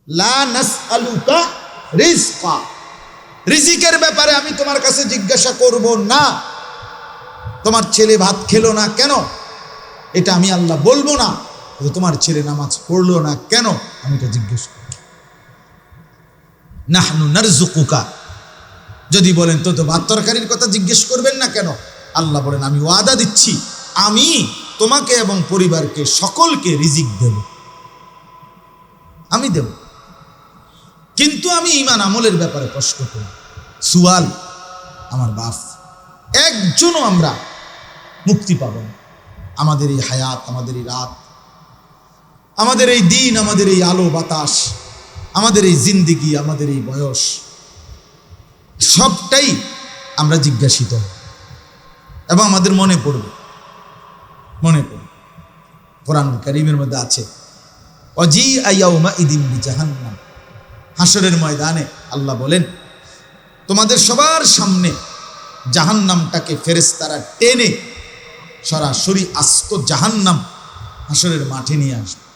লা নাসআলুকা রিজকা, রিজিকের ব্যাপারে আমি তোমার কাছে জিজ্ঞাসা করব না। তোমার ছেলে ভাত খেলো না কেন, এটা আমি আল্লাহ বলবো না। তোমার ছেলে নামাজ পড়লো না কেন, আমি এটা জিজ্ঞেস করব। নাহনু নারযুকুকা, যদি বলেন তো ভাত তরকারির কথা জিজ্ঞেস করবেন না কেন, আল্লাহ বলেন আমি ওয়াদা দিচ্ছি আমি তোমাকে এবং পরিবারকে সকলকে রিজিক দেব, আমি দেব। কিন্তু আমি ঈমান আমলের ব্যাপারে প্রশ্ন করি। সুয়াল আমার বাপ, একজনও আমরা মুক্তি পাব না। আমাদের এই হায়াত, আমাদের এই রাত, আমাদের এই দিন, আমাদের এই আলো বাতাস, আমাদের এই জিন্দিগি, আমাদের এই বয়স, সবটাই আমরা জিজ্ঞাসিত এবং আমাদের মনে পড়বে। কোরআনুল কারীমের মধ্যে আছে ওয়াজিআ ইয়াউমাইযিন বিজাহান্নাম, হাসরের ময়দানে আল্লাহ বলেন তোমাদের সবার সামনে জাহান্নামটাকে ফেরেশতারা টেনে সরাসরি আস্ত জাহান্নাম হাসরের মাঠে নিয়ে আসবে।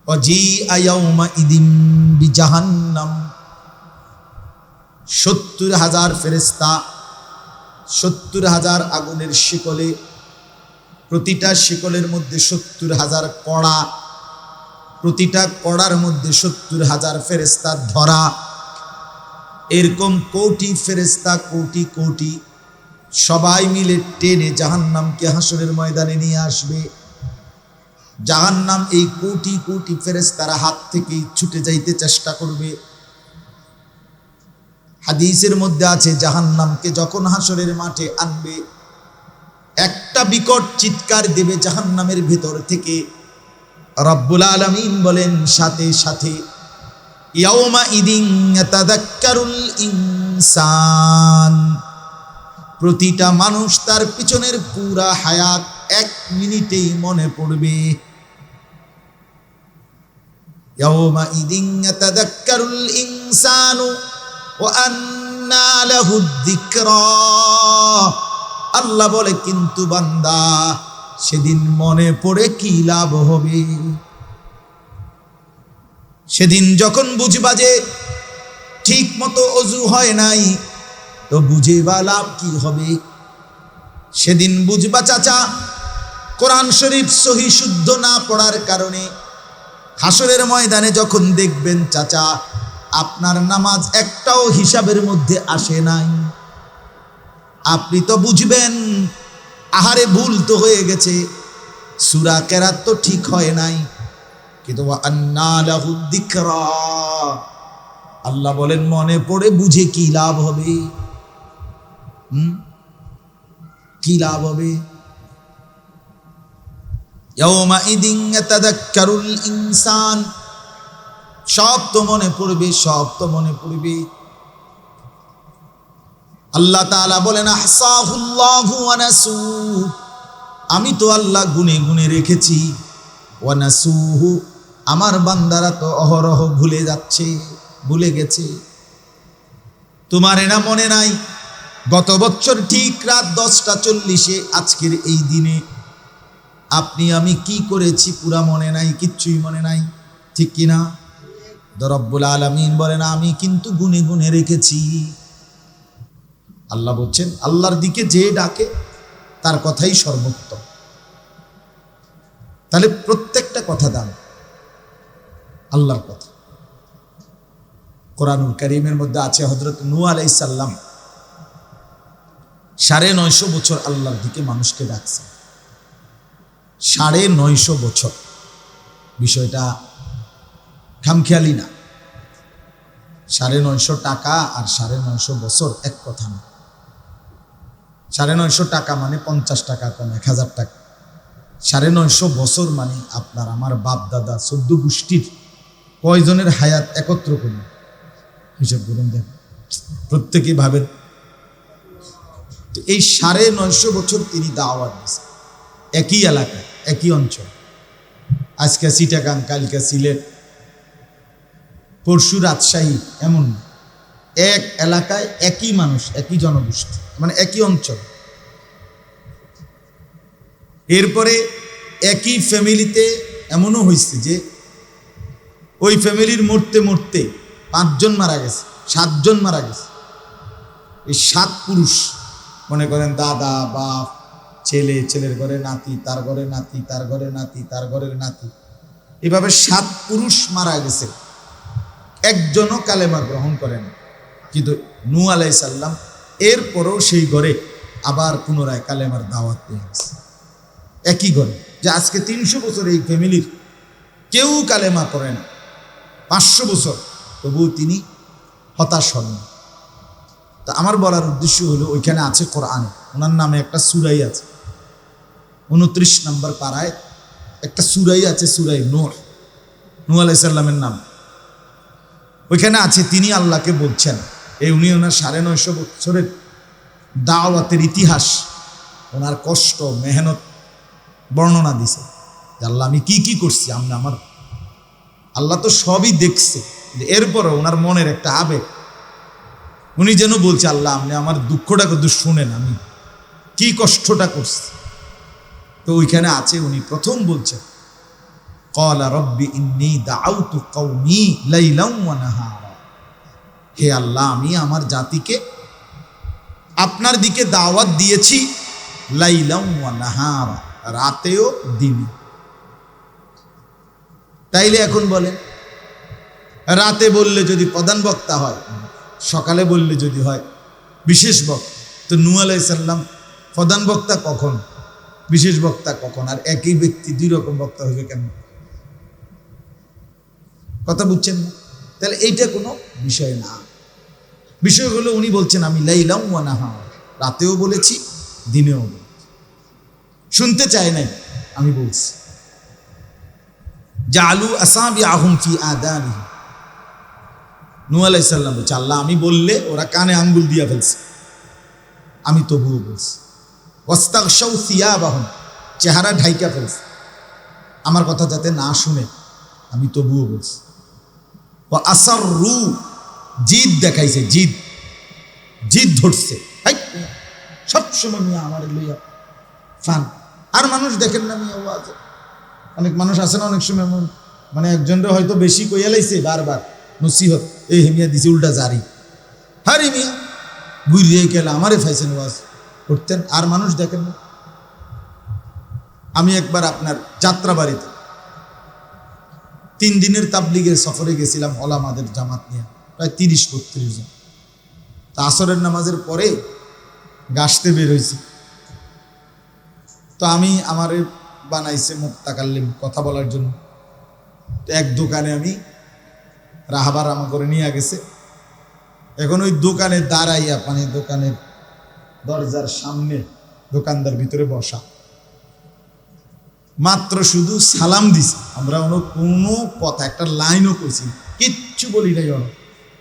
ওয়াজিআ ইয়াউমাইযিন বিজাহান্নাম, ৭০,০০০ ফেরেশতা ৭০,০০০ আগুনের শিকলে, প্রতিটা শিকলের মধ্যে ৭০,০০০ কড়া, প্রতিটা কড়ার মধ্যে ৭০,০০০ ফেরেশতা ধরা। এরকম কোটি ফেরেশতা, কোটি কোটি, সবাই মিলে টেনে জাহান্নামকে হাসরের ময়দানে নিয়ে আসবে। জাহান্নাম এই কোটি কোটি ফেরেশতারা হাত থেকে ছুটে যাইতে চেষ্টা করবে। হাদিসের মধ্যে আছে জাহান্নামকে যখন হাসরের মাঠে আনবে, একটা বিকট চিৎকার দেবে জাহান্নামের ভেতর থেকে। রব্বুল আলামিন বলেন সাথে সাথে ইয়াউমাইযিন ইয়াতাযাক্কারুল ইনসান, প্রতিটা মানুষ তার পিছনের পুরা হায়াত 1 মিনিটেই মনে পড়বে। ইয়াউমাইযিন ইয়াতাযাক্কারুল ইনসানু ওয়া আন্না লাহুদ যিকরা, আল্লাহ বলে কিন্তু বান্দা সেদিন মনে পড়ে কি লাভ হবে? সেদিন যখন বুঝবা যে ঠিক মতো অজু হয় নাই, তো বুঝে বা লাভ কি হবে? সেদিন বুঝবা চাচা কোরআন শরীফ সহি শুদ্ধ না পড়ার কারণে হাসরের ময়দানে যখন দেখবেন চাচা আপনার নামাজ একটাও হিসাবের মধ্যে আসে নাই, আপনি তো বুঝবেন আহারে ভুল তো হয়ে গেছে, সূরা কেরাত তো ঠিক হয় নাই, কিন্তু আন্না লাহুদ যিকরা, আল্লাহ বলেন মনে পড়ে বুঝে কি লাভ হবে? কি লাভ হবে? ইয়াউমাইযিন ইয়াতাযাক্কারুল ইনসান, সব তো মনে পড়বে, সব তো মনে পড়বে। আল্লাহ তাআলা বলেন আহসাহুল্লাহু ওয়া নাসুহু, আমি তো আল্লাহ গুনে গুনে রেখেছি। ওয়া নাসুহু, আমার বান্দারা তো অহরহ ভুলে যাচ্ছে, ভুলে গেছে। তোমার না মনে নাই গত বছর ঠিক রাত 10:40 আজকের এই দিনে আপনি আমি কি করেছি পুরা মনে নাই, কিচ্ছুই মনে নাই, ঠিক কিনা? রব্বুল আলামিন বলেন আমি কিন্তু গুনে গুনে রেখেছি। আল্লাহ বলছেন আল্লাহর দিকে যে ডাকে তার কথাই সর্বোত্তম। তাহলে প্রত্যেকটা কথা দাম আল্লাহর কথা। কোরআনুল কারীমের মধ্যে আছে হযরত নূহ আলাইহিস সালাম 950 বছর আল্লাহর দিকে মানুষকে ডাকছে। 950 বছর, বিষয়টা খামখেয়ালি না। 950 টাকা আর 950 বছর এক কথা না। 950 টাকা মানে 50 টাকা কম, 1000 টাকা। 950 বছর মানে আপনার আমার বাপ দাদা 14 গোষ্ঠীর কয়জনের হায়াত একত্র করুন, হিসাব করুন, দেন প্রত্যেকেই ভাবেন। তো এই 950 বছর তিনি দাওয়াত দিয়েছেন একই এলাকায়, একই অঞ্চল। আজকে চিটাগাং, কালকে সিলেট, পরশু রাজশাহী, এমন এক এলাকায় একই মানুষ, একই জনগোষ্ঠী, মানে একই অঞ্চল। এরপরে একই ফ্যামিলিতে এমনও হয়েছে যে ওই ফ্যামিলির মরতে মরতে 5 জন মারা গেছে, 7 জন মারা গেছে। এই 7 পুরুষ, মনে করেন দাদা, বাপ, ছেলে, ছেলের ঘরে নাতি, তার ঘরে নাতি, তার ঘরে নাতি, তার ঘরের নাতি, এভাবে 7 পুরুষ মারা গেছে, একজনও কালেমা গ্রহণ করেন। কিন্তু নূহ আলাইহিস সালাম এরপরও সেই ঘরে আবার পুনরায় কালেমার দাওয়াত দিয়ে গেছে, একই ঘরে। যে আজকে 300 বছর এই ফ্যামিলির কেউ কালেমা করে না, 500 বছর, তবুও তিনি হতাশ হন না। তা আমার বলার উদ্দেশ্য হলো, ওইখানে আছে কোরআনে, ওনার নামে একটা সূরাই আছে, 29 নম্বর পারায় একটা সূরাই আছে, সূরায়ে নূহ, নূহ আলাইহিস সালামের নাম। ওইখানে আছে তিনি আল্লাহকে বলছেন, এই উনি ওনার 950 বছরের দাওয়াতের ইতিহাস, ওনার কষ্ট মেহনত বর্ণনা দিছে যে আল্লাহ আমি কি কি করছি। আমার আল্লাহ তো সবই দেখছে, এরপরও ওনার মনের একটা আবেগ, উনি যেন বলছে আল্লাহ আপনি আমার দুঃখটা কিন্তু শুনেন, আমি কি কষ্টটা করছি। তো ওইখানে আছে উনি প্রথম বলছেন, ক্বালা রব্বি ইন্নী দাআউতু কওমি লাইলাম ওয়া নাহারা, হে আল্লাহ আমি আমার জাতিকে আপনার দিকে দাওয়াত দিয়েছি, লাইলাম ওয়া নাহারা, রাতেও দিনে। তাইলে এখন বলেন, রাতে বললে যদি প্রধান বক্তা হয়, সকালে বললে যদি হয় বিশেষ বক্তা, তো নূহ আলাইহিস সালাম প্রধান বক্তা কখন, বিশেষ বক্তা কখন? আর একই ব্যক্তি 2 রকম বক্তা হইবে কেন? কথা বুঝছেন না? তাহলে এইটা কোনো বিষয় না। বিষয় হলো উনি বলছেন আমি লাইলাম ওয়া নাহার, রাতেও বলেছি দিনেও বলেছি। শুনতে চায় নাই, আমি বলছি। জালু আসাবিআহুম ফি আদানিহিম, নূহ আলাইহিস সালাম বলছে আল্লাহ আমি বললে ওরা কানে আঙ্গুল দিয়া ফেলছে, আমি তবুও বলছি। ওয়াস্তাগশাউ সিয়াবাহুম, চেহারা ঢাইকা ফেলছে আমার কথা যাতে না শুনে, আমি তবুও বলছি। ওয়া আসাররু, জিদ দেখাইছে, জিদ ধরছে, সবসময় মিয়া আমার লইয়া ফান। আর মানুষ দেখেন না মিয়া, ওয়াজ অনেক মানুষ আছে না, অনেক সময় মানে একজনটা হয়তো বেশি কইয়া লাইছে, বারবার নসিহত, এই মিয়া দিছে উল্টা জারি, হারে মিয়া বুঝিয়ে গেলে আমারে ফাইছেন ওয়াজ করতেন। আর মানুষ দেখেন না। আমি একবার আপনার যাত্রাবাড়িতে 3 দিনের তাবলিগের সফরে গেছিলাম, ওলামাদের জামাত নিয়ে, প্রায় 30-32 জন। তা আসরের নামাজের পরে গাছতে বের হয়েছি, তো আমি আমারে বানাইছে মুক্তাকাল্লিম, কথা বলার জন্য। তো এক দোকানে আমি রাহাবার আমা করে নিয়ে গেছে। এখন ওই দোকানে দাঁড়াইয়া, মানে দোকানের দরজার সামনে দোকানদার ভিতরে বসা, মাত্র শুধু সালাম দিছি আমরা, কোনো কথা একটা লাইনও কইছি, কিচ্ছু বলি নাই,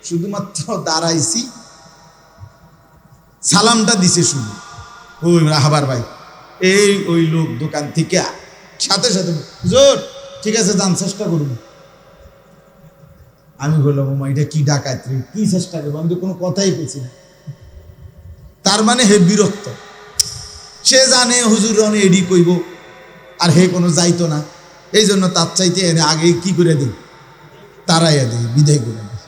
শুধুমাত্র দাঁড়াইছি, সালামটা দিছে শুধু। ওই রাহাবার ভাই, এই ওই লোক দোকান থেকে সাথে সাথে জোর, ঠিক আছে যান, চেষ্টা করুন। আমি বললাম ওমা এটা কি ডাকাত রে, কি চেষ্টা করবো, আমি তো কোনো কথাই পেয়েছি না। তার মানে হে বিরক্ত, সে জানে হুজুর রনে এডি কইব, আর হে কোনো যাইতো না, এই জন্য তার চাইতে এনে আগে কি করে দিই, তারাইয়া দিই, বিদায় করে দিই।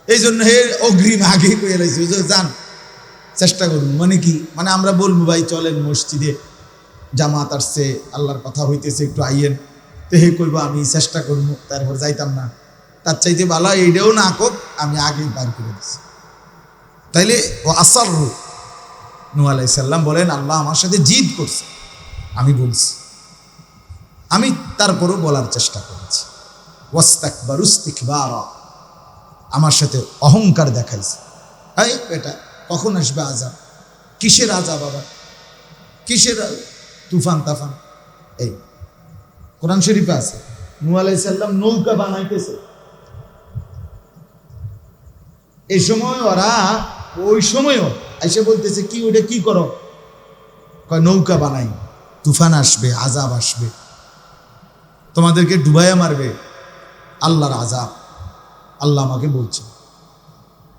এই জন্য হে অগ্রিম আগে কইয়া লাইছে, যান চেষ্টা করুন। মানে কি, মানে আমরা বলবো ভাই চলেন মসজিদে জামাত আসছে, আল্লাহর কথা হইতেছে, একটু আইয়েন, তো হে কইব আমি চেষ্টা করবো, তারপর যাইতাম না। তার চাইতে ভালো এইটাও না কোক, আমি আগেই পার করে দিচ্ছি। তাইলে ও আসাররু, নূহ আলাইহিস সালাম বলেন আল্লাহ আমার সাথে জিদ করছে, আমি বলছি, আমি তারপরও বলার চেষ্টা করেছি। ওয়াস্তাকবারু ইস্তিকবারা, আমার সাথে অহংকার দেখাইছে। এই বেটা কখন আসবে আযাব, কিসের আযাব বাবা, কিসের তুফান তাফান। এই কোরআন শরীফে আছে নূহ আলাইহিস সালাম নৌকা বানাইতেছে, এই সময় ওরা ওই সময়ও এসে বলতেছে কি ওটা কি করো, কয় নৌকা বানাই, তুফান আসবে, আযাব আসবে, তোমাদেরকে ডুবাইয়া মারবে, আল্লাহর আযাব, আল্লাহ আমাকে বলছে।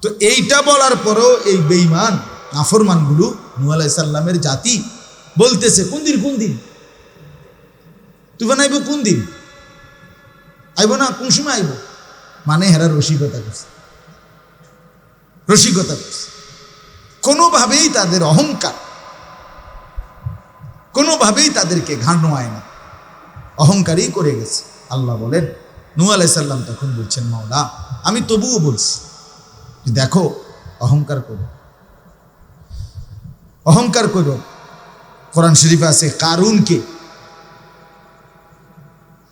তো এইটা বলার পরেও এই বেঈমান নাফরমানগুলো নূহ আলাইহিস সালামের জাতি বলতেছে কোন দিন তুফান আইব, কোন দিন, আইব না, কোন সময় আইব, মানে হেরা রসিকতা করছে, রসিকতা করছে। কোনোভাবেই তাদের অহংকার, কোনোভাবেই তাদেরকে ঘাড় নোয়ায় না, অহংকারই করে গেছে। আল্লাহ বলেন, নূহ আলাইহিস সালাম তখন বলছেন, মাওলা আমি তবুও বলছি, দেখো অহংকার করো, অহংকার করো। কোরআন শরীফে আছে, কারুনকে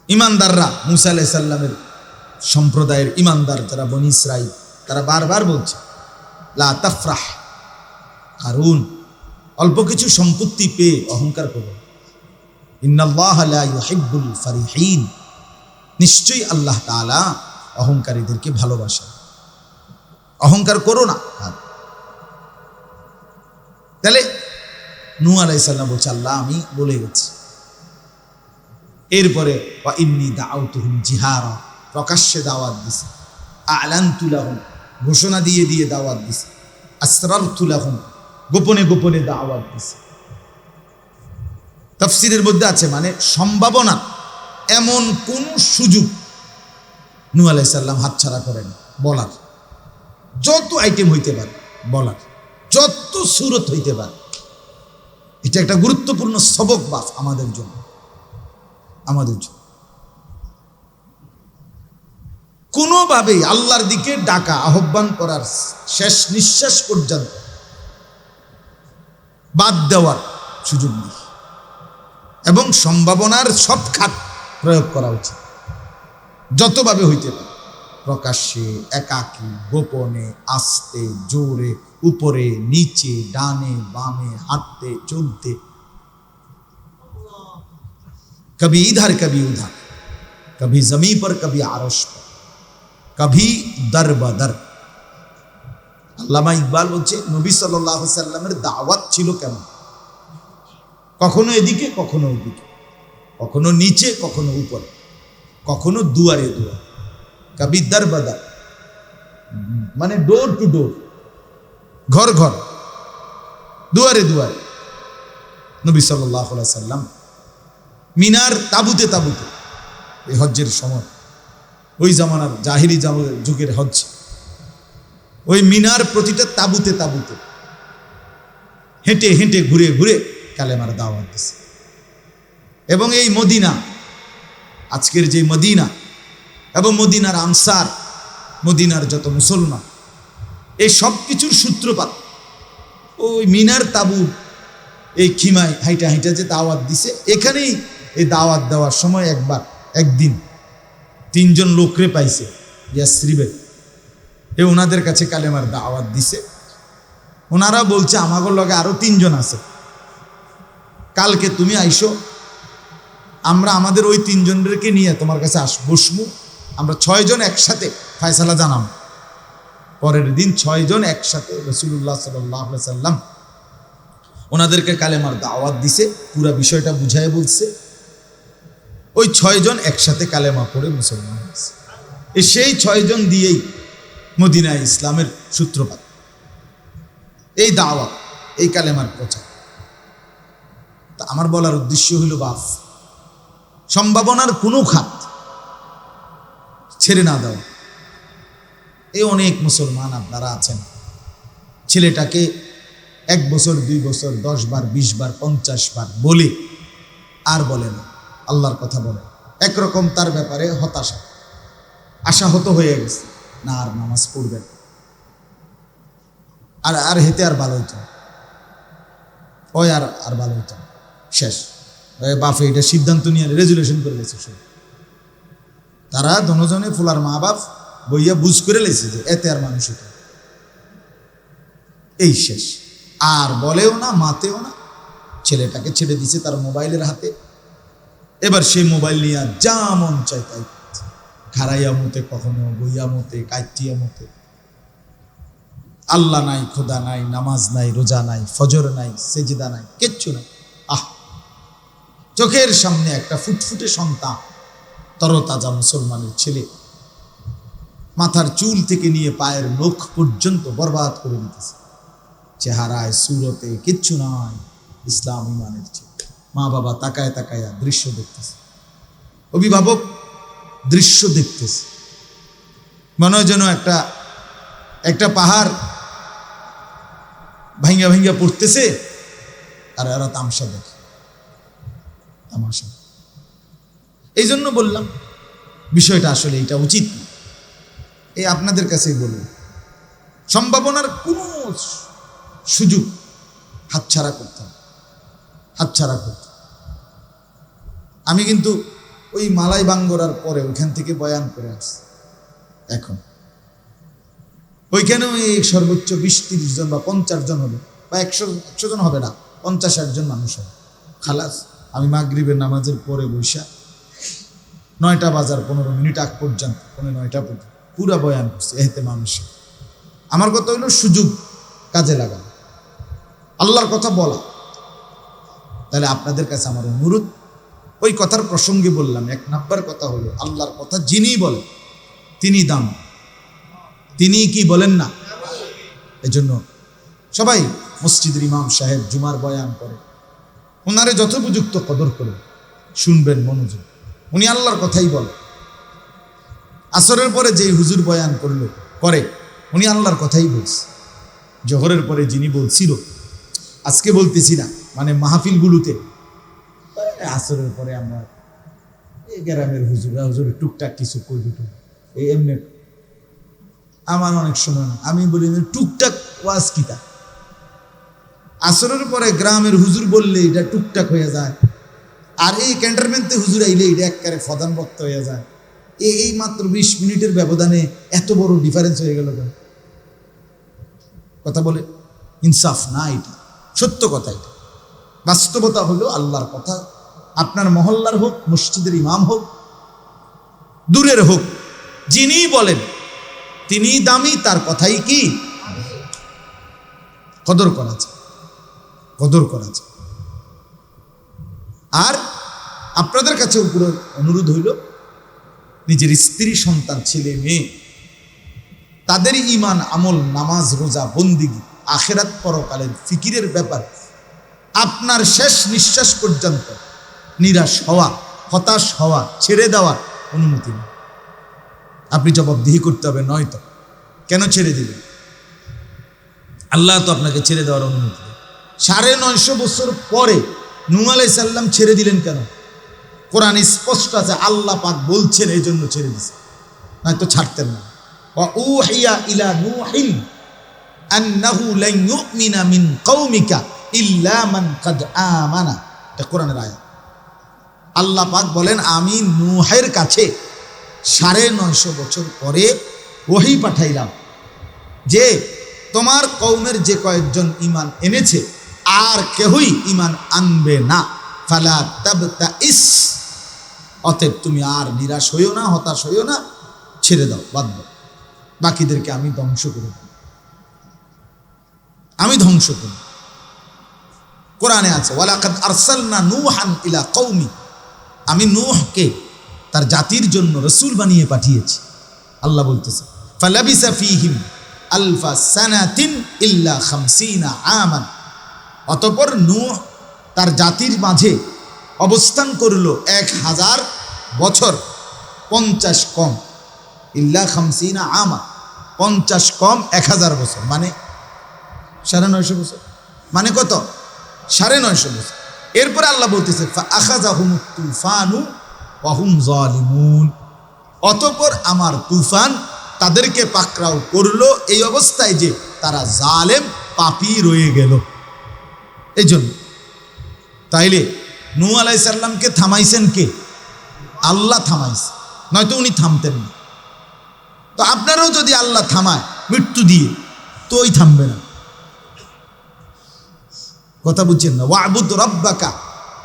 ইমানদাররা, মূসা আলাইহিস সালামের সম্প্রদায়ের ইমানদার যারা বনী ইসরাঈল, তারা বারবার বলছে, লা তাফরাহ, কারুন অল্প কিছু সম্পত্তি পেয়ে অহংকার করো। ইন্নাল্লাহা লা ইউহিব্বুল ফারিহিন, নিশ্চয়ই আল্লাহ তাআলা অহংকারীদেরকে ভালোবাসেন। অহংকার করো না। তাহলে নূহ আলাইহিস সালাম বলছে, আল্লাহ আমি বলে গেছি। এরপরে ওয়া ইন্নী দাআউতুহুম জিহারা, প্রকাশ্যে দাওয়াত দিছে। আ'লানতু লাহুম, ঘোষণা দিয়ে দিয়ে দাওয়াত দিছে। আসরারতু লাহুম, গোপনে গোপনে দাওয়াত দিছে। তাফসীরের মধ্যে আছে, মানে সম্ভাবনা এমন কোন সুযোগ নূহ আলাইহিস সালাম হাতছাড়া করেন বলার। যত আইটেম হইতে পারে বলার, যত সূরত হইতে পারে। এটা একটা গুরুত্বপূর্ণ সবক বাস আমাদের জন্য, আমাদের জন্য। কোনোভাবেই আল্লাহর দিকে ডাকা, আহ্বান করার শেষ নিঃশ্বাস পর্যন্ত বাদ দেওয়ার সুযোগ নেই, এবং সম্ভাবনার সব খাত প্রয়োগ করা উচিত, যতভাবে হইতে পারে। প্রকাশ্যে, একাকী, গোপনে, আস্তে, জোরে, উপরে, নিচে, ডানে বামে, হাঁটতে চলতে, कभी इधर कभी उधर, कभी जमीन पर कभी आरश पर, कभी दर बदर। আল্লামা ইকবাল বলছে, নবী সাল্লাল্লাহু আলাইহি সাল্লামের দাওয়াত ছিল কেমন? কখনো এদিকে, কখনো ওদিকে, কখনো নিচে, কখনো উপরে, কখনো দুয়ারে দুয়ার, কবি দর বদর, মানে ডোর টু ডোর, ঘর ঘর, দুয়ারে দুয়ারে। নবী সাল্লাল্লাহু আলাইহি সাল্লাম মিনার তাবুতে তাবুতে, এই হজ্জের সময়, ওই জামানার জাহিলি যুগের হজ্জ, ওই মিনার প্রতিটা তাবুতে তাবুতে হেঁটে হেঁটে ঘুরে ঘুরে কালেমার দাওয়াত দিছে। এবং এই মদিনা, আজকের যে মদিনা এবং মদিনার আনসার, মদিনার যত মুসলমান, এই সব কিছুর সূত্রপাত ওই মিনার তাবু, এই খিমায় হাইটা হাইটা যে দাওয়াত দিছে, এখানেই এই দাওয়াত দেওয়ার সময় একদিন 3 জন লোকরে পাইছে ইয়াসরিবে, ওনাদের কাছে কালেমার দাওয়াত দিছে। ওনারা বলছে, আমাগো লগে আরো 3 জন আছে, কালকে তুমি আইসো, আমরা আমাদের ওই 3 জনকে নিয়ে তোমার কাছে বসমু, আমরা 6 জন একসাথে ফয়সালা জানাম। পরের দিন 6 জন একসাথে রাসূলুল্লাহ সাল্লাল্লাহু আলাইহি সাল্লাম ওনাদেরকে কালেমার দাওয়াত দিছে, পুরো বিষয়টা বুঝায় বলছে। ওই 6 জন একসাথে কালেমা পড়ে মুসলমান হয়েছে। সেই 6 জন দিয়েই মদিনায় ইসলামের সূত্রপাত, এই দাওয়াত, এই কালেমার প্রচার। তা আমার বলার উদ্দেশ্য হইল, বাপ, সম্ভাবনার কোনো খাত ছেড়ে না দেওয়া। এই অনেক মুসলমান আপনারা আছেন, ছেলেটাকে 1 বছর 2 বছর 10 বার 20 বার 50 বার বলে আর বলে না, আল্লাহর কথা বলে, একরকম তার ব্যাপারে হতাশা, আশাহত হয়ে গেছে, না আর নামাজ পড়বেন, আর হেতে আর ভালো হইত, ওই আর ভালো হইত, শেষ। বাপে এটা সিদ্ধান্ত নিয়ে রেজুলেশন করে গেছে সব। তারা দনজনে ফুলার মা বাপ বইয়া বুঝ করে লেছে যে এতে আর মানুষ হতো, এই শেষ। আর বলেও না, মাতেও না, ছেলেটাকে ছেড়ে দিছে তার মোবাইলের হাতে। এবার সেই মোবাইল নিয়ে যা মন চাই তাই, খারাইয়া মতে, কখনো বইয়া মতে, কাইটিয়া মতে। আল্লাহ নাই, খোদা নাই, নামাজ নাই, রোজা নাই, ফজর নাই, সেজদা নাই, কিচ্ছু নাই। চোখের সামনে একটা ফুটফুটে সন্তান, তরতাজা মুসলমানের ছেলে, মাথার চুল থেকে নিয়ে পায়ের নখ পর্যন্ত বরবাদ করে দিতেছে। চেহারায়, সুরতে কিচ্ছু নাই ইসলাম ইমানের চেয়ে। মা বাবা তাকায় তাকায়া দৃশ্য দেখতেছে। অভিভাবক দৃশ্য দেখতেছে, মনে হয় যেন একটা পাহাড় ভাঙ্গা ভাঙ্গা পড়তেছে আর এরা তামসা দেখে, তামাশা। এই জন্য বললাম বিষয়টা আসলে এটা উচিত না। এই আপনাদের কাছেই বললাম, সম্ভাবনার কোনো সুযোগ হাতছাড়া করতে হবে, হাতছাড়া করতে। আমি কিন্তু ওই মালাই বাঙ্গরার পরে ওইখান থেকে বয়ান করে আসছি। এখন ওইখানেও এই সর্বোচ্চ 20-30 জন বা 50 জন হবে, বা 100 জন হবে না, 50-60 জন মানুষ হবে। খালাস, আমি মাগরিবের নামাজের পরে বৈশা 9টা বাজার 15 মিনিট আগ পর্যন্ত, 9টা পর্যন্ত পুরা বয়ান করছে এতে মানুষের। আমার কথা হলো সুযোগ কাজে লাগানো, আল্লাহর কথা বলা। তাহলে আপনাদের কাছে আমার অনুরোধ, ওই কথার প্রসঙ্গে বললাম, 1 নাম্বার কথা হলো আল্লাহর কথা যিনি বলেন তিনি দাম, তিনি কি বলেন না। এজন্য সবাই মসজিদের ইমাম সাহেব জুমার বয়ান করে, ওনারে যথোপযুক্ত কদর করে শুনবেন মনোযোগ। উনি আল্লাহর কথাই বলে। আসরের পরে যেই হুজুর বয়ান করে উনি আল্লাহর কথাই বলছে। জোহরের পরে যিনি বলছিল, আজকে বলতেছি না, মানে মাহফিলগুলোতে আসরের পরে আমরা এই গ্রামের হুজুর টুকটাক কিছু করি, এই এমনি আমার অনেক সময় না, আমি বলি টুকটাক ওয়াজ কিতা। আসরের পরে গ্রামের হুজুর বললে এটা টুকটাক হয়ে যায়, আর এই ক্যান্টনমেন্টে হুজুর আইলে এটা একবারে প্রধান বক্তা হয়ে যায়। এই মাত্র 20 মিনিটের ব্যবধানে এত বড় ডিফারেন্স হয়ে গেল কেন? কথা বলে ইনসাফ না, এটা সত্য কথা। এটা বাস্তবতা হলো আল্লাহর কথা, আপনার মহল্লার হোক, মসজিদের ইমাম হোক, দূরের হোক, যিনি বলেন তিনি দামি, তার কথাই কি কদর করা যায়, কদর করা যায়। আর আপনাদের কাছে পুরো অনুরোধ হইল, নিজের স্ত্রী সন্তান ছেলে মেয়ে তাদের ঈমান আমল, নামাজ রোজা বন্দিগি, আখিরাত পরকালের ফিকিরের ব্যাপার আপনার শেষ নিঃশ্বাস পর্যন্ত নিরাশ হওয়া, হতাশ হওয়া, ছেড়ে দেওয়ার অনুমতি নেই। আপনি জবাবদিহি করতে হবে, নয়তো কেন ছেড়ে দিলেন? আল্লাহ তো আপনাকে ছেড়ে দেওয়ার অনুমতি দেয়। 950 বছর পরে নূহ আলাইহিস সালাম ছেড়ে দিলেন কেন? কোরআন স্পষ্ট আছে, আল্লাহ পাক বলছেন এই জন্য ছেড়ে দিছে, নয়তো ছাড়তেন না। ওয়া উহিয়া ইলা নূহিন আন্নাহু লান ইউমিনা মিন কওমিকা ইল্লা মান কাদ আমানা। এটা কোরআনের আয়াত। আল্লাহ পাক বলেন, আমি নূহের কাছে 950 বছর পরে ওহী পাঠাইলাম যে তোমার কওমের যে কয়েকজন ঈমান এনেছে আর কেউই ঈমান আনবে না। ফালা তাবতাইস, অতএব তুমি আর নিরাশ হইও না, হতাশ হইও না, ছেড়ে দাও, বাদ দাও, বাকিদেরকে আমি ধ্বংস করে দেব, আমি ধ্বংস করব। কোরআনে আছে, ওয়ালাকাদ আরসালনা নূহান ইলা কওমি, আমি নূহকে তার জাতির জন্য রাসূল বানিয়ে পাঠিয়েছি। আল্লাহ বলতেছে, ফালাবিসা ফীহিম আলফা সানাতিন ইল্লা 50 আমান। অতঃপর নূহ তার জাতির মাঝে অবস্থান করল 1000 বছর, 50 কম, ইল্লা 50 আমা, 50 কম 1000 বছর, মানে 950 বছর, মানে কত? 950 বছর। এরপরে আল্লাহ বলতেছে, ফাআখাযাহুমুত তুফানু ওয়া হুম যালিমুন, অতঃপর আমার তুফান তাদেরকে পাকড়াও করলো এই অবস্থায় যে তারা জালেম, পাপী রয়ে গেল। এই জন্য তাইলে নূহ আলাইহিস সালামকে থামাইছেন কে? আল্লাহ থামাইছে, নয়তো উনি থামতেন না। তো আপনারাও যদি আল্লাহ থামায় মৃত্যু দিয়ে, তো ওই থামবে না। কথা বুঝছেন না? ওয়াবুদ রাব্বাকা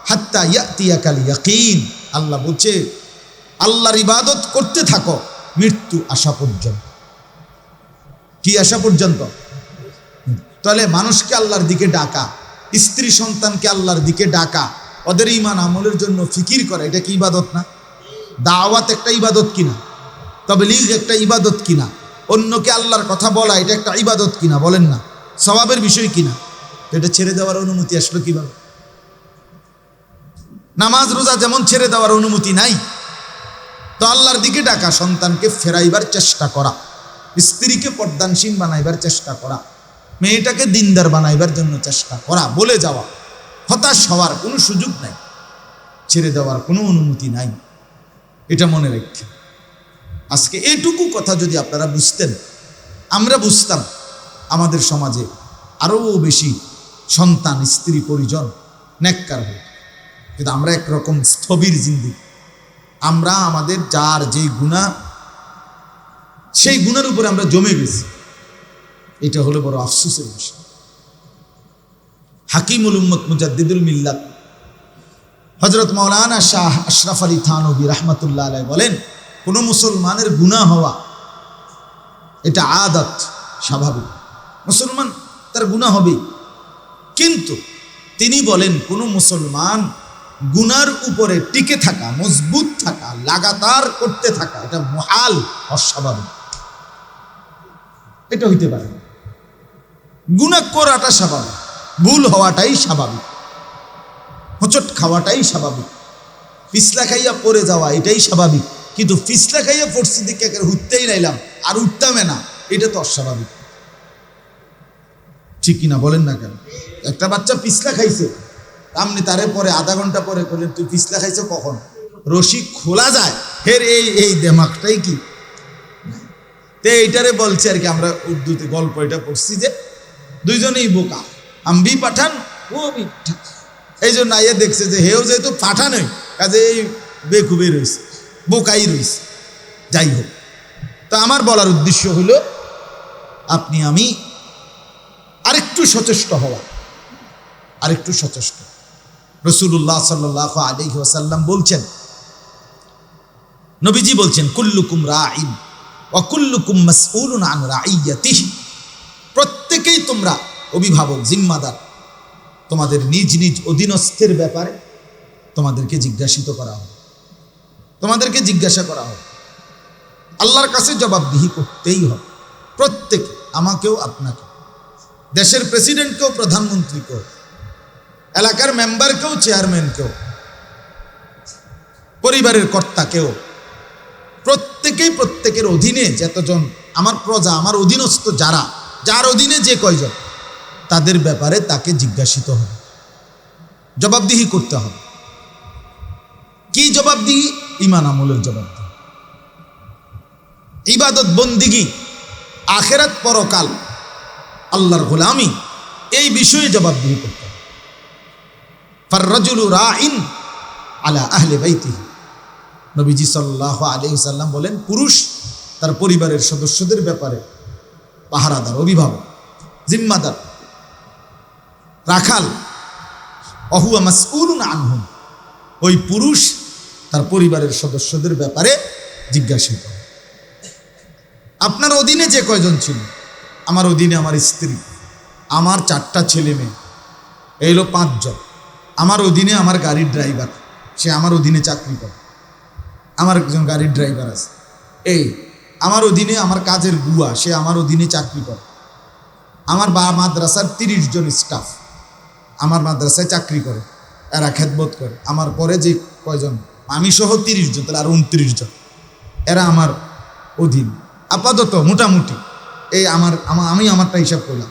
হাত্তা ইয়াতিয়াকাল ইয়াকিন। আল্লাহ বলছে, আল্লাহর ইবাদত করতে থাকো মৃত্যু আসা পর্যন্ত। কি আসা পর্যন্ত? তাহলে মানুষকে আল্লাহর দিকে ডাকা, স্ত্রী সন্তানকে আল্লাহর দিকে ডাকা, ওদের ঈমান আমলের জন্য ফিকির করা, এটা কি ইবাদত না? দাওয়াত একটা ইবাদত কিনা? তাবলীগ একটা ইবাদত কিনা? অন্যকে আল্লাহর কথা বলা এটা একটা ইবাদত কিনা? বলেন না, সওয়াবের বিষয় কিনা? এটা ছেড়ে দেওয়ার অনুমতি আসলো কিভাবে? নামাজ রোজা যেমন ছেড়ে দেওয়ার অনুমতি নাই, তো আল্লাহর দিকে ডাকা, সন্তানকে ফেরাইবার চেষ্টা করা, স্ত্রীকে পর্দানসীন বানাইবার চেষ্টা করা, মেয়েটাকে দিনদার বানাইবার জন্য চেষ্টা করা, বলে যাওয়া। হতাশ হওয়ার কোনো সুযোগ নাই, ছেড়ে দেওয়ার কোনো অনুমতি নাই, এটা মনে রাখছেন। আজকে এইটুকু কথা যদি আপনারা বুঝতেন, আমরা বুঝতাম, আমাদের সমাজে আরও বেশি সন্তান, স্ত্রী, পরিজন নেককার হতো। কিন্তু আমরা একরকম স্থবির জিন্দেগি। আমরা আমাদের যার যেই গুনাহ, সেই গুণের উপরে আমরা জমে গেছি। এটা হলো বড় আফসোসের বিষয়। হাকিমুল উম্মত মুজাদ্দিদুল মিল্লাত হযরত মাওলানা শাহ আশরাফ আলী থানভী রাহমাতুল্লাহ আলাইহি বলেন, কোন মুসলমানের গুনাহ হওয়া এটা আদত, স্বাভাবিক। মুসলমান তার গুনাহ হবে, কিন্তু তিনি বলেন কোন মুসলমান গুনার উপরে টিকে থাকা, মজবুত থাকা, লাগাতার করতে থাকা, এটা মুহাল, অস্বাভাবিক। এটা হইতে পারে না। গুনাহ করাটা স্বাভাবিক, ভুল হওয়াটাই স্বাভাবিক, হোঁচট খাওয়াটাই স্বাভাবিক, পিছলা খাইয়া পড়ে যাওয়া এটাই স্বাভাবিক। কিন্তু পিছলা খাইয়া পড়ছি দিকে উঠতেই নাইলাম আর উঠতামে না, এটা তো অস্বাভাবিক। ঠিক কিনা বলেন না কেন? একটা বাচ্চা পিছলা খাইছে, আপনি তারে পরে আধা ঘন্টা পরে বললেন তুই পিছলা খাইছো কখন? রশি খোলা যায় ফের এই দেমাগটাই কি? তো এইটারে বলছে আর কি, আমরা উর্দুতে গল্প এটা পড়ছি যে দুইজনেই বোকা, আম্বি পাঠান ও মিঠা। এই জন্য আইয়া দেখছে যে হেও যেহেতু পাঠানই, কাজে এই বেকুবে রয়েছে, বোকাই রয়েছে। যাই হোক, তা আমার বলার উদ্দেশ্য হলো আপনি আমি আরেকটু সচেষ্ট হওয়া, আরেকটু সচেষ্ট। রাসূলুল্লাহ সাল্লাল্লাহু আলাইহি ওয়াসাল্লাম বলছেন, নবীজি বলছেন, কুল্লুকুম রাঈন ওয়া কুল্লুকুম মাসউলুন আন রাইয়াতিহি। প্রত্যেকেই তোমরা অভিভাবক, জিম্মাদার। তোমাদের নিজ নিজ অধীনস্থের ব্যাপারে তোমাদেরকে জিজ্ঞাসিত করা হবে, তোমাদেরকে জিজ্ঞাসা করা হবে, আল্লাহর কাছে জবাবদিহি করতেই হবে। প্রত্যেকে, আমাকেও আপনাকে, দেশের প্রেসিডেন্টকেও, প্রধানমন্ত্রীকেও, এলাকার মেম্বারকেও, চেয়ারম্যানকেও, পরিবারের কর্তাকেও, প্রত্যেকেই প্রত্যেকের অধীনে যতজন আমার প্রজা, আমার অধীনস্থ যারা, যার অধীনে যে কয়জন, তাদের ব্যাপারে তাকে জিজ্ঞাসিত হবে, জবাবদিহি করতে হবে। কি জবাবদিহি? ঈমান আমলের জবাবদিহি, ইবাদত বন্দিগি, আখিরাত পরকাল, আল্লাহর গোলামি, এই বিষয়ে জবাবদিহি করতে হবে। ফাররাজুলু রাঈন আলা আহলি বাইতিহি। নবীজি সাল্লাল্লাহু আলাইহি ওয়াসাল্লাম বলেন, পুরুষ তার পরিবারের সদস্যদের ব্যাপারে পাহারাদার, অভিভাবক, জিম্মাদার, রাখাল। অহুয়া মাসউলুন আনহুম। ওই পুরুষ তার পরিবারের সদস্যদের ব্যাপারে জিজ্ঞাসিত। আপনার অধীনে যে কয়জন ছিল, আমার অধীনে আমার স্ত্রী, আমার 4টা ছেলে মেয়ে, এই হলো 5 জন। আমার অধীনে আমার গাড়ির ড্রাইভার, সে আমার অধীনে চাকরি করে, আমার একজন গাড়ির ড্রাইভার আছে। এই আমার অধীনে আমার কাজের বুয়া, সে আমার অধীনে চাকরি করে। আমার মাদ্রাসার 30 জন স্টাফ আমার মাদ্রাসায় চাকরি করে, এরা খেদমত করে। আমার পরে যে কয়জন, আমি সহ 30 জন, তাহলে আর 29 জন, এরা আমার অধীন আপাতত, মোটামুটি। এই আমি আমারটা হিসাব করলাম,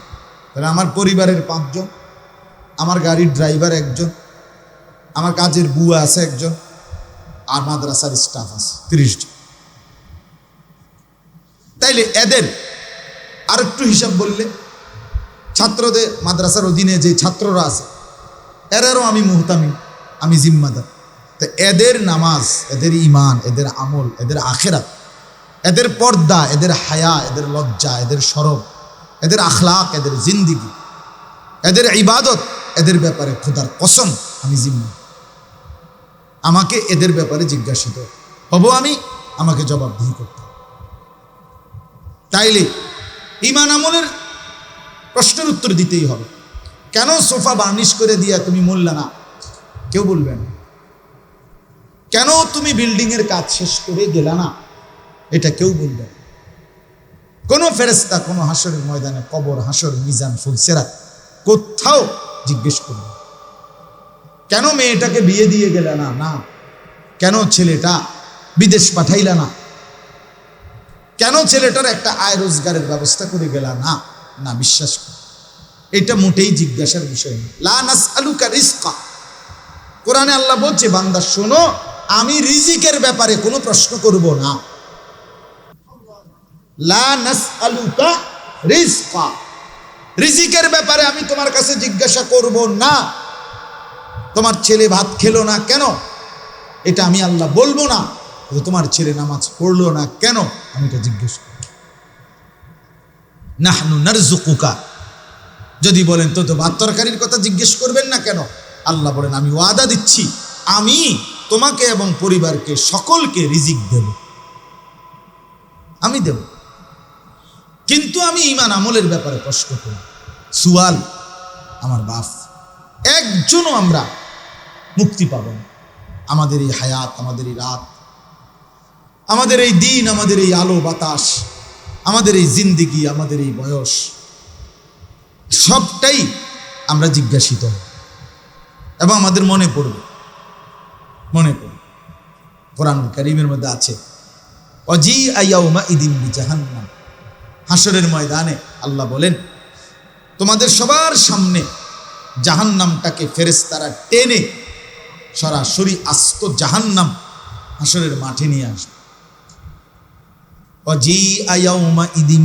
তাহলে আমার পরিবারের 5 জন, আমার গাড়ির ড্রাইভার 1 জন, আমার কাজের বুয়া আছে 1 জন, আর মাদ্রাসার স্টাফ আছে 30 জন। তাইলে এদের আর একটু হিসাব বললে, ছাত্রদের, মাদ্রাসার অধীনে যে ছাত্ররা আছে, এদেরও আমি মুহতামিম, আমি জিম্মাদার। তো এদের নামাজ, এদের ঈমান, এদের আমল, এদের আখিরাত, এদের পর্দা, এদের হায়া, এদের লজ্জা, এদের শরম, এদের আখলাক, এদের জিন্দিগি, এদের ইবাদত, এদের ব্যাপারে খোদার কসম আমি জিম্মা। আমাকে এদের ব্যাপারে জিজ্ঞাসিত হব, আমাকে জবাবদিহি করতে হবে। তাইলে ঈমান আমলের প্রশ্নের উত্তর দিতেই হবে। কেন সোফা বার্নিশ করে দিয়া তুমি মোল্লা না? কেউ বলবে না। কেন তুমি বিল্ডিংয়ের কাজ শেষ করে গেলা না? এটা কেউ বলবে না। কোনো ফেরেশতা কোনো হাসরের ময়দানে, কবর, হাসর, মিজান, ফুলসেরাত কোথাও জিজ্ঞেস করবে কেন মেয়েটাকে বিয়ে দিয়ে গেলে না? না। কেন ছেলেটা বিদেশ পাঠাইলা না? কেন ছেলেটার একটা আয় রোজগারের ব্যবস্থা করে গেলা না? না, বিশ্বাস কর, এটা মোটেই জিজ্ঞাসার বিষয় না। লা নাসআলুকা রিজকা, কোরআনে আল্লাহ বলছে, বান্দা শোনো, আমি রিজিকের ব্যাপারে কোনো প্রশ্ন করব না। লা নাসআলুকা রিজকা, রিজিকের ব্যাপারে আমি তোমার কাছে জিজ্ঞাসা করব না। তোমার ছেলে ভাত খেলো না কেন, এটা আমি আল্লাহ বলবো না। তোমার ছেলে নামাজ পড়লো না কেন, আমি এটা জিজ্ঞেস করব। নাহনু নারযুকুকা, যদি বলেন তো ভাত তরকারির কথা জিজ্ঞেস করবেন না কেন, আল্লাহ বলেন আমি ওয়াদা দিচ্ছি, আমি তোমাকে এবং পরিবারকে সকলকে রিজিক দেব, আমি দেব। কিন্তু আমি ঈমান আমলের ব্যাপারে প্রশ্ন করি। সুয়াল আমার বাপ, একজনও আমরা মুক্তি পাব না। আমাদের এই হায়াত, আমাদের এই রাত, আমাদের এই দিন, আমাদের এই আলো বাতাস, আমাদের এই জিন্দিগি, আমাদের এই বয়স, সবটাই আমরা জিজ্ঞাসিত এবং আমাদের মনে পড়বে। কোরআনুল কারীমের মধ্যে আছে, ওয়াজিআ ইয়াউমাইযিন বিজাহান্নাম, হাসরের ময়দানে আল্লাহ বলেন তোমাদের সবার সামনে জাহান্নামটাকে ফেরেশতারা টেনে সরাসরি আস্ত জাহান্নাম হাসরের মাঠে নিয়ে আসবে। ওয়াজিআ ইয়াউমাইযিন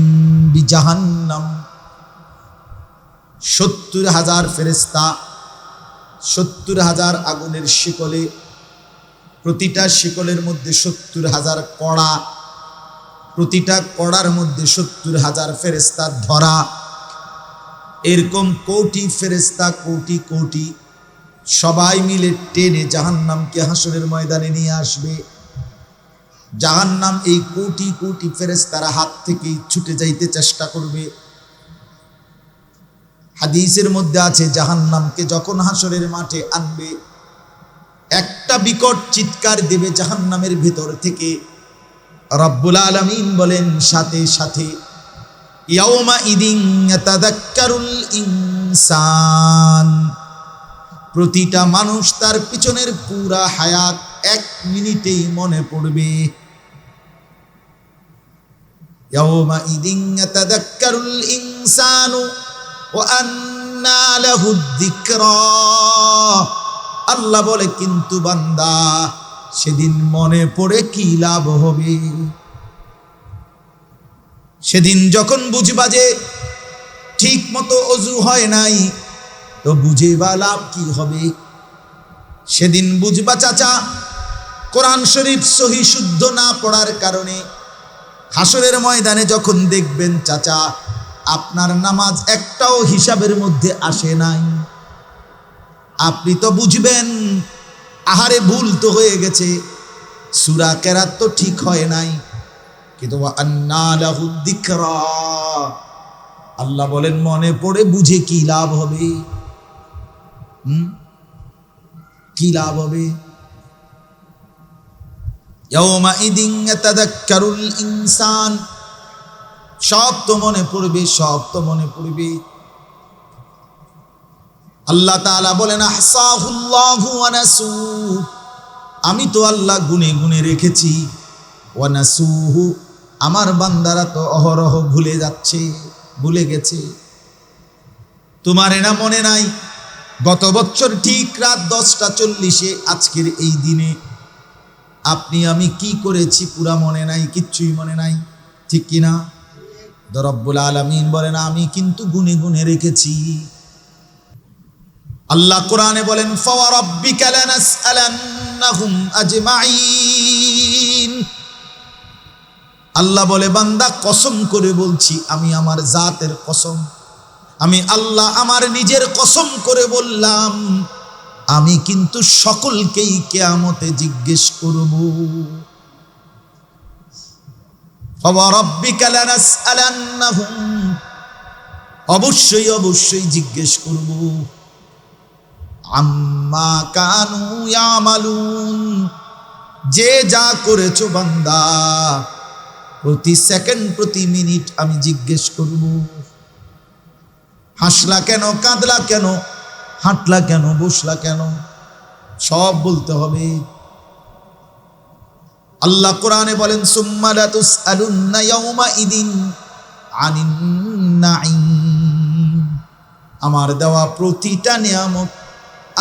বিজাহান্নাম, ৭০,০০০ ফেরেশতা, ৭০,০০০ আগুনের শিকলে, প্রতিটা শিকলের মধ্যে ৭০,০০০ কড়া, প্রতিটা কড়ার মধ্যে ৭০,০০০ ফেরেশতা ধরা। এরকম কোটি ফেরেশতা, কোটি কোটি, সবাই মিলে টেনে জাহান্নামকে হাসরের ময়দানে নিয়ে আসবে। জাহান্নাম এই কোটি কোটি ফেরেশতারা হাত থেকে ছুটে যাইতে চেষ্টা করবে। হাদিসের মধ্যে আছে, জাহান্নামকে যখন হাসরের মাঠে আনবে, একটা বিকট চিৎকার দেবে জাহান্নামের ভেতর থেকে। রব্বুল আলামিন বলেন, সাথে সাথে ইয়াউমাইযিন ইয়াতাযাক্কারুল ইনসান, প্রতিটা মানুষ তার পিছনের পুরা হায়াত 1 মিনিটেই মনে পড়বে। ইয়াউমাইযিন ইয়াতাযাক্কারুল ইনসানু ওয়া আন্না লাহুদ যিকরা, আল্লাহ বলে কিন্তু বান্দা সেদিন মনে পড়ে কি লাভ হবে? সেদিন যখন বুঝবা যে ঠিক মতো অজু হয় নাই, তো বুঝে বা লাভ কি হবে? সেদিন বুঝবা চাচা, কোরআন শরীফ সহি শুদ্ধ না পড়ার কারণে হাসরের ময়দানে যখন দেখবেন চাচা আপনার নামাজ একটাও হিসাবের মধ্যে আসে নাই, আপনি তো বুঝবেন আহারে ভুল তো হয়ে গেছে, সূরা কেরাত তো ঠিক হয় নাই, কিন্তু আন্না লাহুদ যিকরা, আল্লাহ বলেন মনে পড়ে বুঝে কি লাভ হবে? কি লাভ হবে? ইয়াউমাইযিন ইয়াতাযাক্কারুল ইনসান, সব তো মনে পড়বে, সব তো মনে পড়বে। আল্লাহ তাআলা বলেন, আহসাহুল্লাহু ওয়া নাসূহু, আমি তো আল্লাহ গুনে গুনে রেখেছি, ওয়া নাসূহু, আমার বান্দারা তো অহরহ ভুলে যাচ্ছে, ভুলে গেছে। তোমার না মনে নাই গত বছর ঠিক রাত 10:40 আজকের এই দিনে আপনি আমি কি করেছি পুরা মনে নাই, কিচ্ছুই মনে নাই, ঠিক কিনা? রব্বুল আলামিন বলেন আমি কিন্তু গুনে গুনে রেখেছি। আল্লাহ কোরআনে বলেন, ফাওয়ারাব্বিকা লানাসআলান্নাহুম আজমাইন, আল্লাহ বলে বান্দা কসম করে বলছি, আমি আমার জাতের কসম, আমি আল্লাহ আমার নিজের কসম করে বললাম, আমি কিন্তু সকলকেই কিয়ামতে জিজ্ঞেস করব। ফাওয়ারাব্বিকা লানাসআলান্নাহুম, অবশ্যই অবশ্যই জিজ্ঞেস করব, আম্মা কানু ইয়ামালুন, যে যা করেছো বান্দা প্রতি সেকেন্ড প্রতি মিনিট আমি জিজ্ঞেস করব। হাসলা কেন, কাঁদলা কেন, হাঁটলা কেন, বসলা কেন, সব বলতে হবে। আল্লাহ কোরআনে বলেন সুম্মা লাতুসআলুন্না ইয়াউমা ইদিন আনিন নাঈম। আমার দেওয়া প্রতিটা নিয়ামত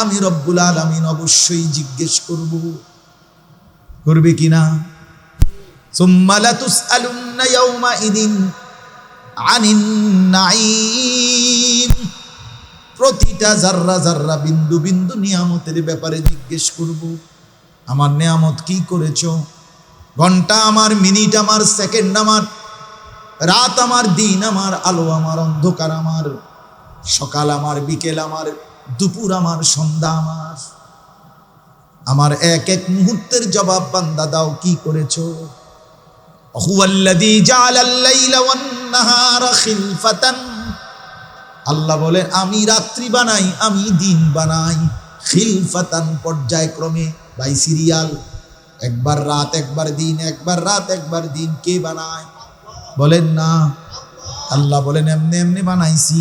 আমি রব্বুল আলামিন অবশ্যই জিজ্ঞেস করব, করবে কিনা? সুম্মা লাতুসআলুন্না ইয়াউমা ইদিন আনিন নাঈম। প্রতিটা জাররা জাররা বিন্দু বিন্দু নিয়ামতের ব্যাপারে জিজ্ঞেস করব। আমার নিয়ামত কি করেছো? ঘন্টা আমার, মিনিট আমার, সেকেন্ড আমার, রাত আমার, দিন আমার, আলো আমার, অন্ধকার আমার, সকাল আমার, বিকেল আমার, দুপুর আমার, সন্ধ্যা আমার। আমার এক এক মুহূর্তের জবাব বান্দা দাও, কি করেছো? হুয়াল্লাযী জাআলাল লাইলা ওয়ান নাহারা খিলফাতান। আল্লাহ বলেন আমি রাত্রি বানাই, আমি দিন বানাই। খিলফাতান পর্যায়ক্রমে, বাই সিরিয়াল। একবার রাত একবার দিন, একবার রাত একবার দিন। কে বানায়? বলেন না। আল্লাহ বলেন এমনে এমনে বানাইছি,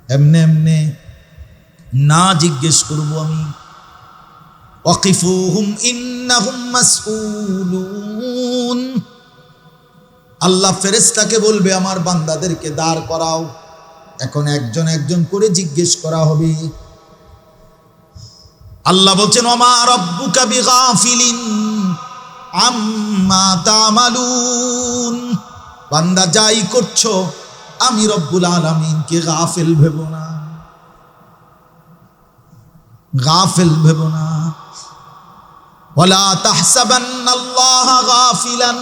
এমনে এমনে না জিজ্ঞেস করব আমি। ওয়াকিফুহুম ইন্নাহুম মাসউলুন। আল্লাহ ফেরেশতাকে বলবে আমার বান্দাদেরকে দাঁড় করাও, এখন একজন একজন করে জিজ্ঞেস করা হবে। আল্লাহ বলছেন ওমা রাব্বুকা বিগাফিলিন আম্মা তা'মালুন। বান্দা যাই করছো আমি রব্বুল আলামিনকে গাফিল ভেবো না, গাফিল ভেবো না। ওয়ালা তাহসাবান্নাল্লাহা গাফিলান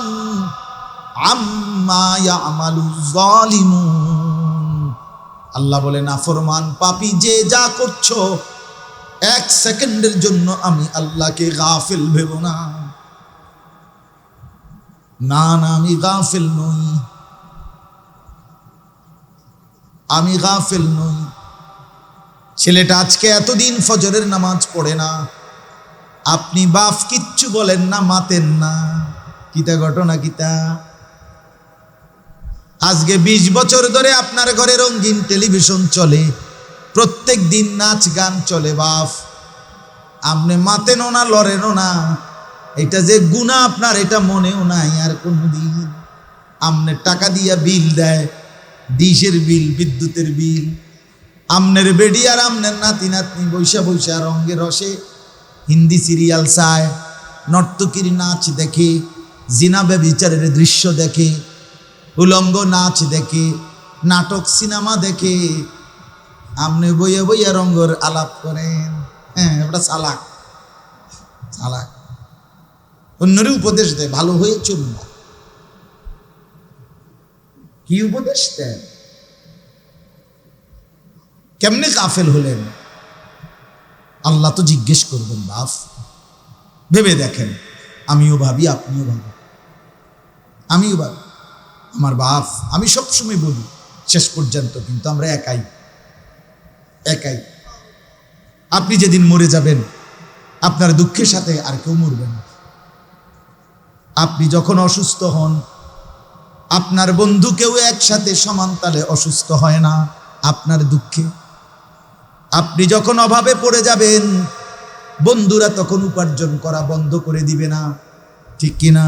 আম্মা ইয়া'মালুয যালিমুন। আল্লাহ বলে নাফরমান পাপী যে যা করছো এক সেকেন্ডের জন্য আমি আল্লাহকে গাফিল ভেবো না। না না, আমি গাফিল নই, আমি গাফিল নই। ছেলেটা আজকে এতদিন ফজরের নামাজ পড়ে না, আপনি বাপ কিচ্ছু বলেন না, মাতেন না। কিতা ঘটনা কিতা? আজকে 20 বছর ধরে আপনার ঘরে রঙিন টেলিভিশন চলে, প্রত্যেক দিন নাচ গান চলে। বাপ আপনি মাতেনও না, লড়েনও না। এটা যে গুনাহ আপনার এটা মনেও নাই আর কোনদিন। আমনে টাকা দিয়া বিল দেয়, ডিশের বিল, বিদ্যুতের বিল। আমনের বেডি আর আমনের নাতি নাতনি বৈশা বৈশা রঙে রসে হিন্দি সিরিয়াল চায়, নর্তকীর নাচ দেখে, জিনা ব্যভিচারের দৃশ্য দেখে, উলঙ্গ নাচ দেখে, নাটক সিনেমা দেখে। আপনি বইয়া বইয়া রঙ্গর আলাপ করেন। হ্যাঁ, ওটা চালাক, চালাক। অন্যরে উপদেশ দেয় ভালো হয়ে চলবা। কি উপদেশ দেন? কেমনে গাফেল হলেন? আল্লাহ তো জিজ্ঞেস করবেন। বাপ ভেবে দেখেন, আমিও ভাবি, আপনিও ভাবি, আমিও ভাবি। আমার বাপ, আমি সবসময় বলি শেষ পর্যন্ত কিন্তু আমরা একাই, একাই। আপনি যেদিন মরে যাবেন আপনার দুঃখের সাথে আর কেউ মরবে না। আপনি যখন অসুস্থ হন আপনার বন্ধু কেউ একসাথে সমান তালে অসুস্থ হয় না আপনার দুঃখে। আপনি যখন অভাবে পড়ে যাবেন বন্ধুরা তখন উপার্জন করা বন্ধ করে দিবে না, ঠিক কিনা?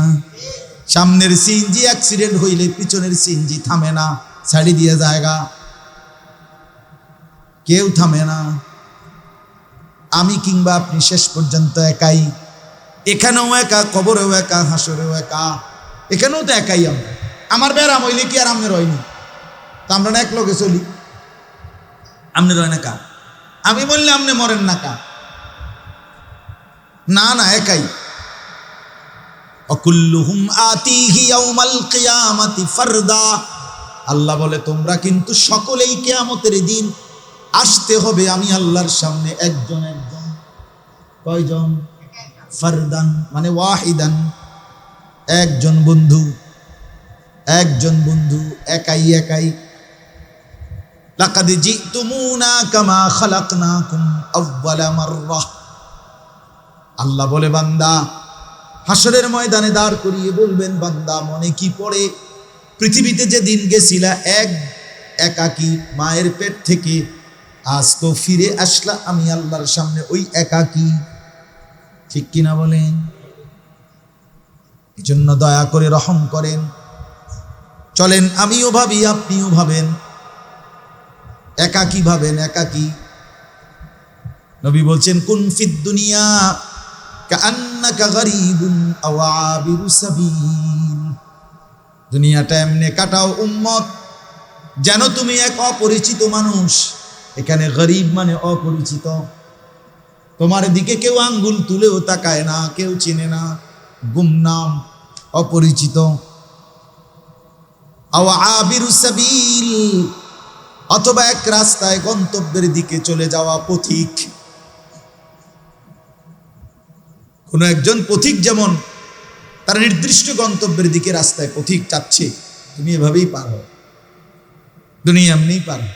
সামনের সিএনজি অ্যাক্সিডেন্ট হইলে পিছনের সিএনজি থামে না, ছাড়ি দিয়ে জায়গা, কেউ থামে না। আমি কিংবা আপনি শেষ পর্যন্ত একাই। এখানেও একা, কবরেও একা, হাসরেও একা। এখানেও তো একাই আমরা। আমার ব্যারাম হইলে কি আর আমনের হয়নি? তা আমরা না এক লোকে চলি, আমনের হয় না কা? আমি বললে আপনি মরেন না কা? না না, একাই। অকুল্লুহুম আতিহি ইয়াউমাল কিয়ামাতি ফারদা। আল্লাহ বলে তোমরা কিন্তু সকলেই কিয়ামতের দিন আসতে হবে আমি আল্লাহর সামনে একজন একজন। কয়জন? ফারদান মানে ওয়াহিদান, একজন বন্ধু, একজন বন্ধু, একাই একাই। লাকাদ জিতুমুনা কামা খালাকনাকুম আউয়ালা মাররা। আল্লাহ বলে বান্দা হাসরের ময়দানে দাঁড় করিয়ে বলবেন বান্দা মনে কি পড়ে পৃথিবীতে যে দিন গেছিলা এক একাকী মায়ের পেট থেকে, আজ তো ফিরে আসলা আমি আল্লাহর সামনে ওই একাকী, ঠিক কিনা বলেন? এজন্য দয়া করে রহম করেন। চলেন আমিও ভাবি, আপনিও ভাবেন। একাকী ভাবেন, একাকী। নবী বলছেন, কুন ফিদ দুনিয়া কাআন্নাকা গরীবুন আও আবিরু সাবিল। দুনিয়াটা এমনি কাটাও উম্মত, যেন তুমি এক অপরিচিত মানুষ। এখানে গরীব মানে অপরিচিত। তোমার দিকে কেউ আঙ্গুল তুলেও তাকায় না, কেউ চেনে না, গুমনাম, অপরিচিত। আও আবিরু সাবিল, অথবা এক রাস্তায় গন্তব্যের দিকে চলে যাওয়া পথিক। কোন একজন পথিক যেমন তার নির্দিষ্ট গন্তব্যের দিকে রাস্তায় পথিক চাচ্ছে, তুমি এভাবেই পার হও, দুনিয়া এমনিই পার হও।